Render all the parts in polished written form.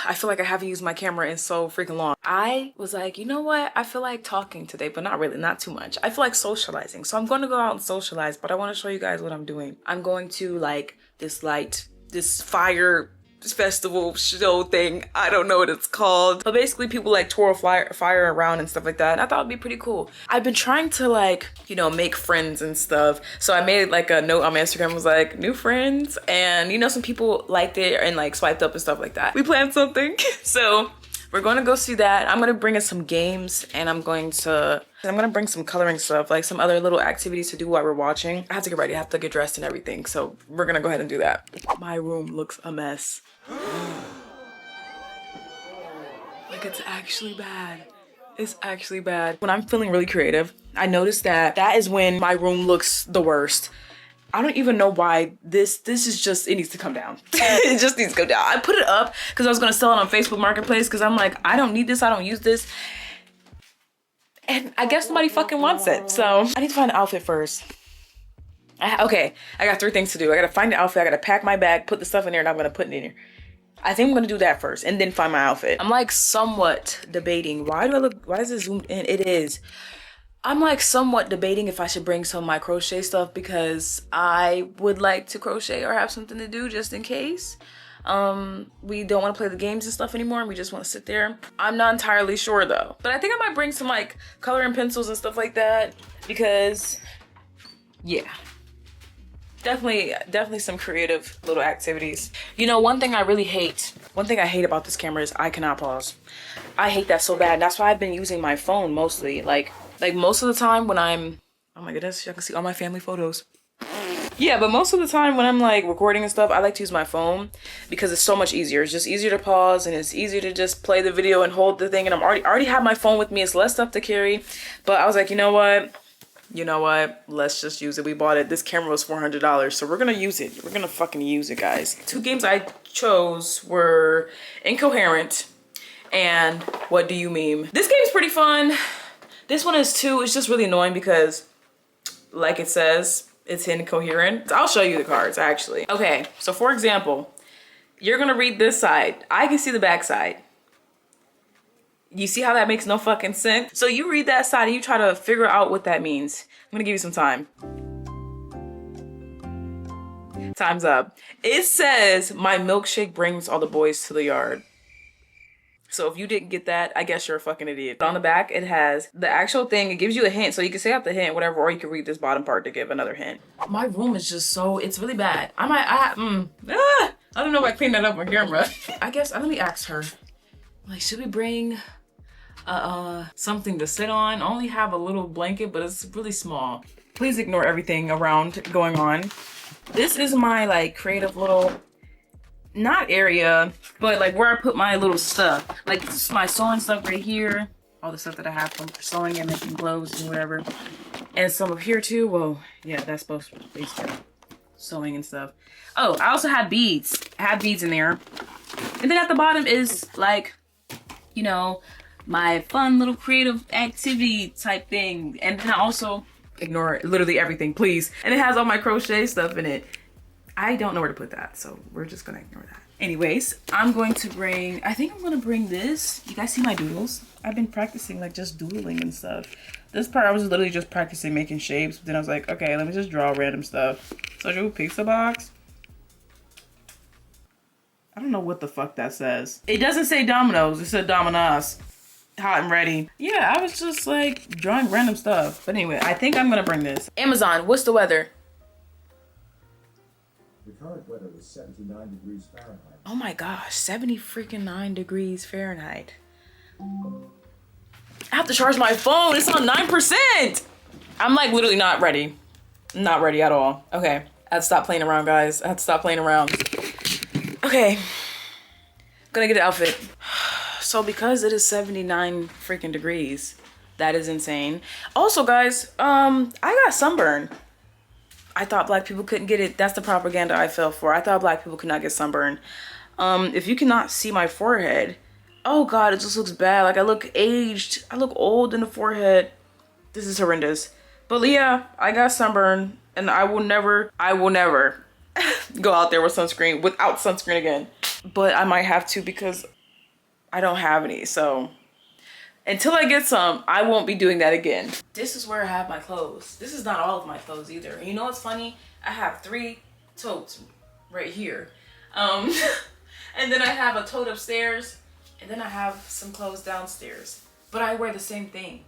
I feel like I haven't used my camera in so freaking long. I was like, you know what? I feel like talking today, but not really, not too much. I feel like socializing. So I'm going to go out and socialize, but I want to show you guys what I'm doing. I'm going to like this fire festival show thing. I don't know what it's called. But basically people like twirl fire around and stuff like that. And I thought it'd be pretty cool. I've been trying to like, you know, make friends and stuff. So I made like a note on my Instagram, was like, new friends. And you know, some people liked it and like swiped up and stuff like that. We planned something. So we're going to go see that. I'm going to bring in some games and I'm going to bring some coloring stuff, like some other little activities to do while we're watching. I have to get ready. I have to get dressed and everything. So we're going to go ahead and do that. My room looks a mess. Like, it's actually bad. It's actually bad. When I'm feeling really creative, I notice that is when my room looks the worst. I don't even know why this is just, it needs to come down. It just needs to go down. I put it up because I was going to sell it on Facebook Marketplace because I'm like, I don't need this. I don't use this. And I guess nobody fucking wants it. So I need to find an outfit first. Okay, I got 3 things to do. I got to find the outfit. I got to pack my bag, put the stuff in there, and I'm going to put it in here. I think I'm going to do that first and then find my outfit. I'm like somewhat debating. Why is it zoomed in? It is. I'm like somewhat debating if I should bring some of my crochet stuff because I would like to crochet or have something to do just in case. We don't want to play the games and stuff anymore and we just want to sit there. I'm not entirely sure though. But I think I might bring some like coloring pencils and stuff like that because yeah. Definitely some creative little activities. You know, one thing I hate about this camera is I cannot pause. I hate that so bad. That's why I've been using my phone mostly. Like most of the time when I'm, oh my goodness, y'all can see all my family photos. Yeah, but most of the time when I'm like recording and stuff, I like to use my phone because it's so much easier. It's just easier to pause and it's easier to just play the video and hold the thing. And I already have my phone with me. It's less stuff to carry. But I was like, you know what? Let's just use it. We bought it. This camera was $400, so we're gonna use it. We're gonna fucking use it, guys. 2 games I chose were Incoherent and What Do You Meme. This game's pretty fun. This one is too. It's just really annoying because, like it says, it's incoherent. I'll show you the cards, actually. Okay, so for example, you're gonna read this side. I can see the back side. You see how that makes no fucking sense? So you read that side and you try to figure out what that means. I'm gonna give you some time. Time's up. It says, my milkshake brings all the boys to the yard. So if you didn't get that, I guess you're a fucking idiot. But on the back, it has the actual thing. It gives you a hint. So you can say out the hint, whatever, or you can read this bottom part to give another hint. My room is just so, it's really bad. I don't know if I cleaned that up on camera. I guess, let me ask her. Like, should we bring something to sit on? I only have a little blanket, but it's really small. Please ignore everything around going on. This is my like creative little, not area, but like where I put my little stuff. Like this is my sewing stuff right here. All the stuff that I have from sewing and making clothes and whatever. And some up here too. Well, yeah, that's supposed to be sewing and stuff. Oh, I also have beads. I have beads in there. And then at the bottom is like, you know, my fun little creative activity type thing. And then I also ignore literally everything, please. And it has all my crochet stuff in it. I don't know where to put that, so we're just gonna ignore that. Anyways, I think I'm gonna bring this. You guys see my doodles? I've been practicing like just doodling and stuff. This part I was literally just practicing making shapes. But then I was like, okay, let me just draw random stuff. So pizza box. I don't know what the fuck that says. It doesn't say Domino's, it said Dominos. Hot and ready. Yeah, I was just like drawing random stuff. But anyway, I think I'm gonna bring this. Amazon, what's the weather? The current weather is 79 degrees Fahrenheit. Oh my gosh, 70 freaking 9 degrees Fahrenheit. I have to charge my phone. It's on 9%. I'm like literally not ready. Not ready at all. Okay, I have to stop playing around, guys. I have to stop playing around. Okay, gonna get an outfit. So because it is 79 freaking degrees, that is insane. Also, guys, I got sunburn. I thought black people couldn't get it. That's the propaganda I fell for. I thought black people could not get sunburn. If you cannot see my forehead, oh God, it just looks bad. Like I look aged. I look old in the forehead. This is horrendous. But yeah, I got sunburn and I will never go out there with sunscreen, without sunscreen again. But I might have to because I don't have any, so until I get some, I won't be doing that again. This is where I have my clothes. This is not all of my clothes either. You know what's funny? I have 3 totes right here. And then I have a tote upstairs, and then I have some clothes downstairs. But I wear the same thing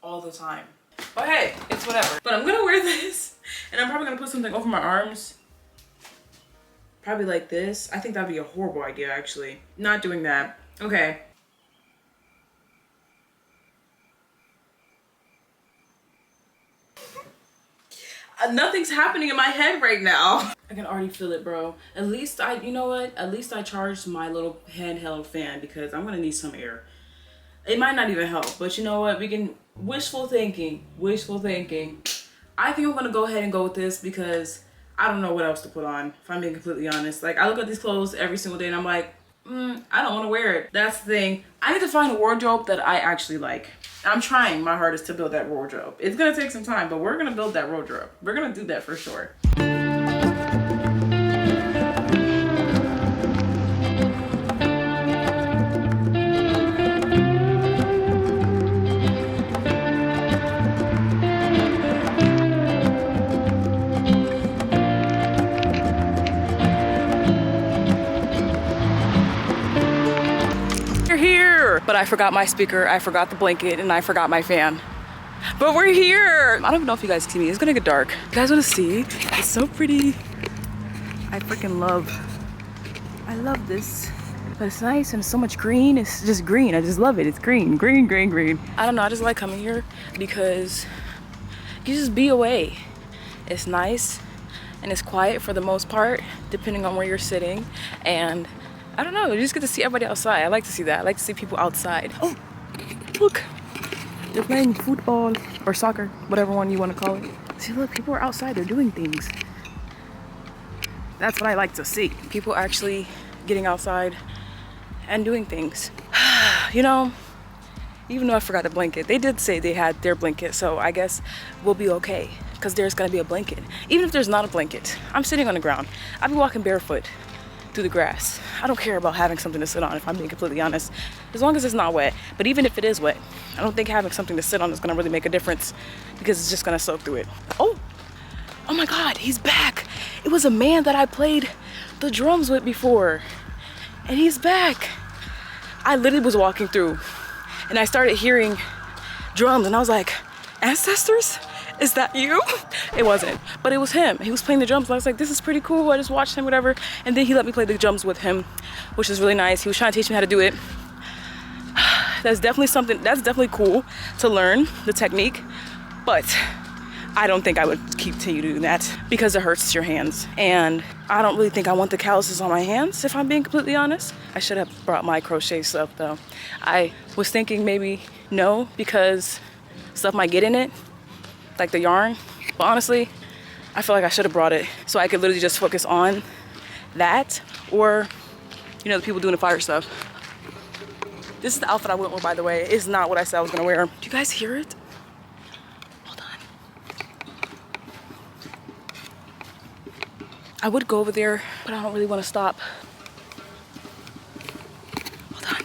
all the time. But hey, it's whatever. But I'm gonna wear this, and I'm probably gonna put something over my arms. Probably like this. I think that'd be a horrible idea, actually. Not doing that. Okay. Nothing's happening in my head right now. I can already feel it, bro. At least you know what? At least I charged my little handheld fan because I'm gonna need some air. It might not even help, but you know what? We can, wishful thinking. I think I'm gonna go ahead and go with this because I don't know what else to put on, if I'm being completely honest. Like, I look at these clothes every single day and I'm like, I don't wanna wear it. That's the thing. I need to find a wardrobe that I actually like. I'm trying my hardest to build that wardrobe. It's gonna take some time, but we're gonna build that wardrobe. We're gonna do that for sure. But I forgot my speaker, I forgot the blanket, and I forgot my fan. But we're here! I don't even know if you guys can see me. It's gonna get dark. You guys wanna see? It's so pretty. I freaking love this. But it's nice and so much green. It's just green. I just love it. It's green, green, green, green. I don't know, I just like coming here because you just be away. It's nice and it's quiet for the most part, depending on where you're sitting. And I don't know, you just get to see everybody outside. I like to see that. I like to see people outside. Oh, look. They're playing football or soccer, whatever one you want to call it. See, look, people are outside. They're doing things. That's what I like to see. People actually getting outside and doing things. You know, even though I forgot the blanket, they did say they had their blanket, so I guess we'll be okay because there's going to be a blanket. Even if there's not a blanket, I'm sitting on the ground. I'll be walking barefoot through the grass. I don't care about having something to sit on, if I'm being completely honest, as long as it's not wet. But even if it is wet, I don't think having something to sit on is gonna really make a difference because it's just gonna soak through it. Oh my God, he's back. It was a man that I played the drums with before, and he's back. I literally was walking through and I started hearing drums and I was like, ancestors? Is that you? It wasn't, but it was him. He was playing the drums. I was like, this is pretty cool. I just watched him, whatever. And then he let me play the drums with him, which is really nice. He was trying to teach me how to do it. That's definitely cool to learn the technique, but I don't think I would continue doing that because it hurts your hands. And I don't really think I want the calluses on my hands, if I'm being completely honest. I should have brought my crochet stuff though. I was thinking maybe no, because stuff might get in it, like the yarn. But honestly, I feel like I should have brought it so I could literally just focus on that, or, you know, the people doing the fire stuff. This is the outfit I went with, by the way. It's not what I said I was gonna wear. Do you guys hear it? Hold on. I would go over there, but I don't really want to stop. Hold on.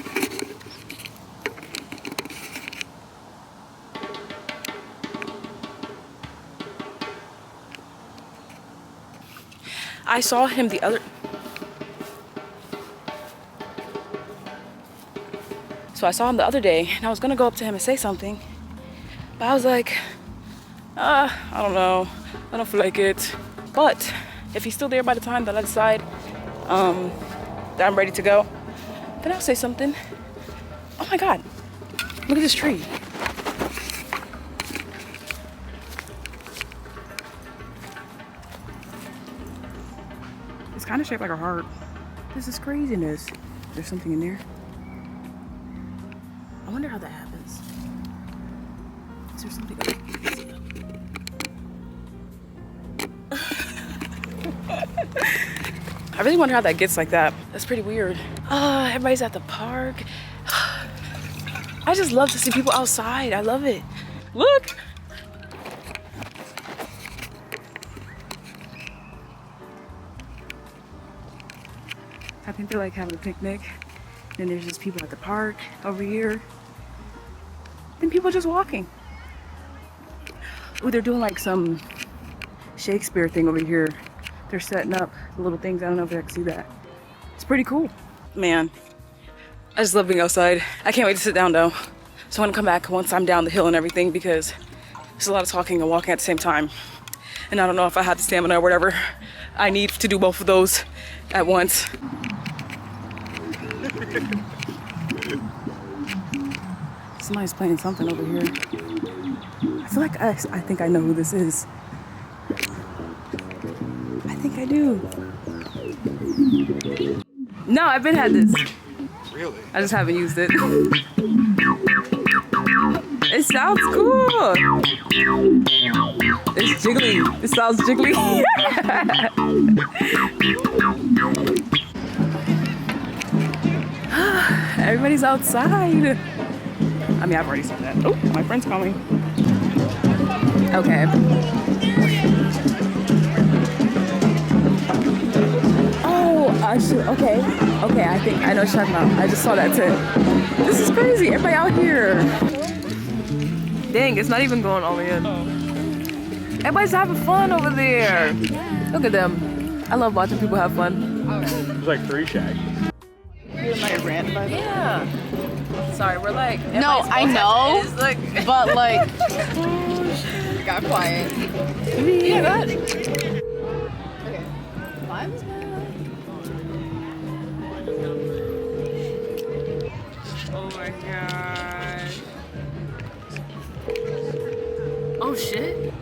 I saw him the other... So I saw him the other day, and I was gonna go up to him and say something, but I was like, I don't know, I don't feel like it. But if he's still there by the time that I decide that I'm ready to go, then I'll say something. Oh my God, look at this tree. It's kind of shaped like a heart. This is craziness. There's something in there. I wonder how that happens. Is there something? I really wonder how that gets like that. That's pretty weird. Everybody's at the park. I just love to see people outside. I love it. Look. I think they're like having a picnic. Then there's just people at the park over here. Then people just walking. Oh, they're doing like some Shakespeare thing over here. They're setting up little things. I don't know if I can see that. It's pretty cool. Man, I just love being outside. I can't wait to sit down though. So I want to come back once I'm down the hill and everything because there's a lot of talking and walking at the same time. And I don't know if I have the stamina or whatever. I need to do both of those at once. Somebody's playing something over here. I feel like I think I know who this is. I think I do. No, I've been had this. Really? I just haven't used it. It sounds cool. It's jiggly. It sounds jiggly. Everybody's outside. I mean, I've already said that. Oh, my friend's calling. Okay. Oh, I should. Okay. Okay, I think I know what you're talking about. I just saw that too. This is crazy. Everybody out here. Dang, it's not even going all the way in. Everybody's having fun over there. Look at them. I love watching people have fun. There's like 3 shacks. You're like random by Yeah. Sorry, we're like. No, I know, Like, but like, we got quiet. yeah, go ahead. Okay. Vibes, Oh my gosh. Oh shit.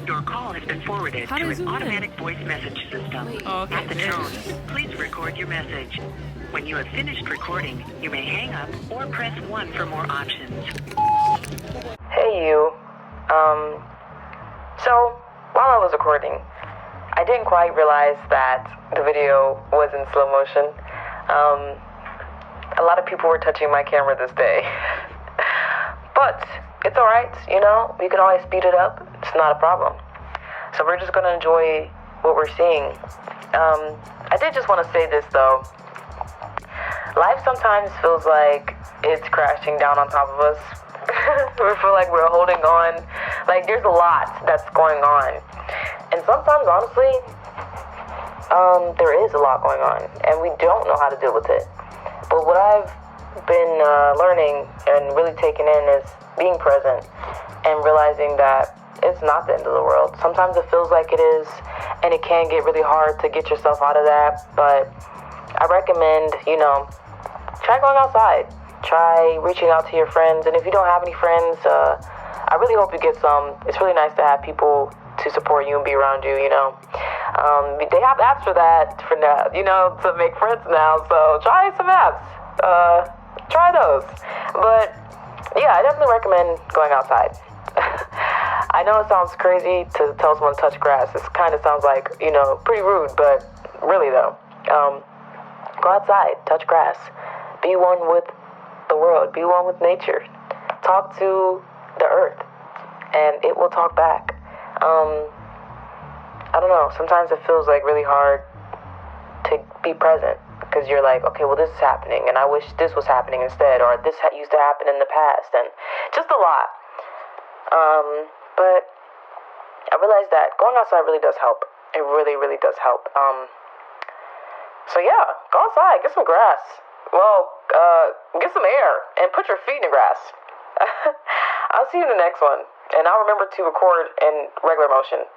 Your call has been forwarded How to does an it win? automatic voice message system. Oh, okay. At the tone, please record your message. When you have finished recording, you may hang up or press 1 for more options. Hey you. So while I was recording, I didn't quite realize that the video was in slow motion. A lot of people were touching my camera this day. But it's alright, you know, we can always speed it up. It's not a problem. So we're just gonna enjoy what we're seeing. I did just want to say this though. Life sometimes feels like it's crashing down on top of us. We feel like we're holding on. Like there's a lot that's going on. And sometimes, honestly, there is a lot going on. And we don't know how to deal with it. But what I've been learning and really taking in is being present and realizing that it's not the end of the world. Sometimes it feels like it is, and it can get really hard to get yourself out of that. But I recommend, you know, try going outside. Try reaching out to your friends. And if you don't have any friends, I really hope you get some. It's really nice to have people to support you and be around you, you know. They have apps for that, for now, you know, to make friends now. So try some apps. Try those. But yeah, I definitely recommend going outside. I know it sounds crazy to tell someone to touch grass. It kind of sounds like, you know, pretty rude, but really though, go outside, touch grass, be one with the world, be one with nature, talk to the earth, and it will talk back. I don't know, sometimes it feels like really hard to be present because you're like, okay, well, this is happening, and I wish this was happening instead, or this used to happen in the past, and just a lot. But I realized that going outside really does help. It really, really does help. So yeah, go outside, get some grass. Well, get some air and put your feet in the grass. I'll see you in the next one. And I'll remember to record in regular motion.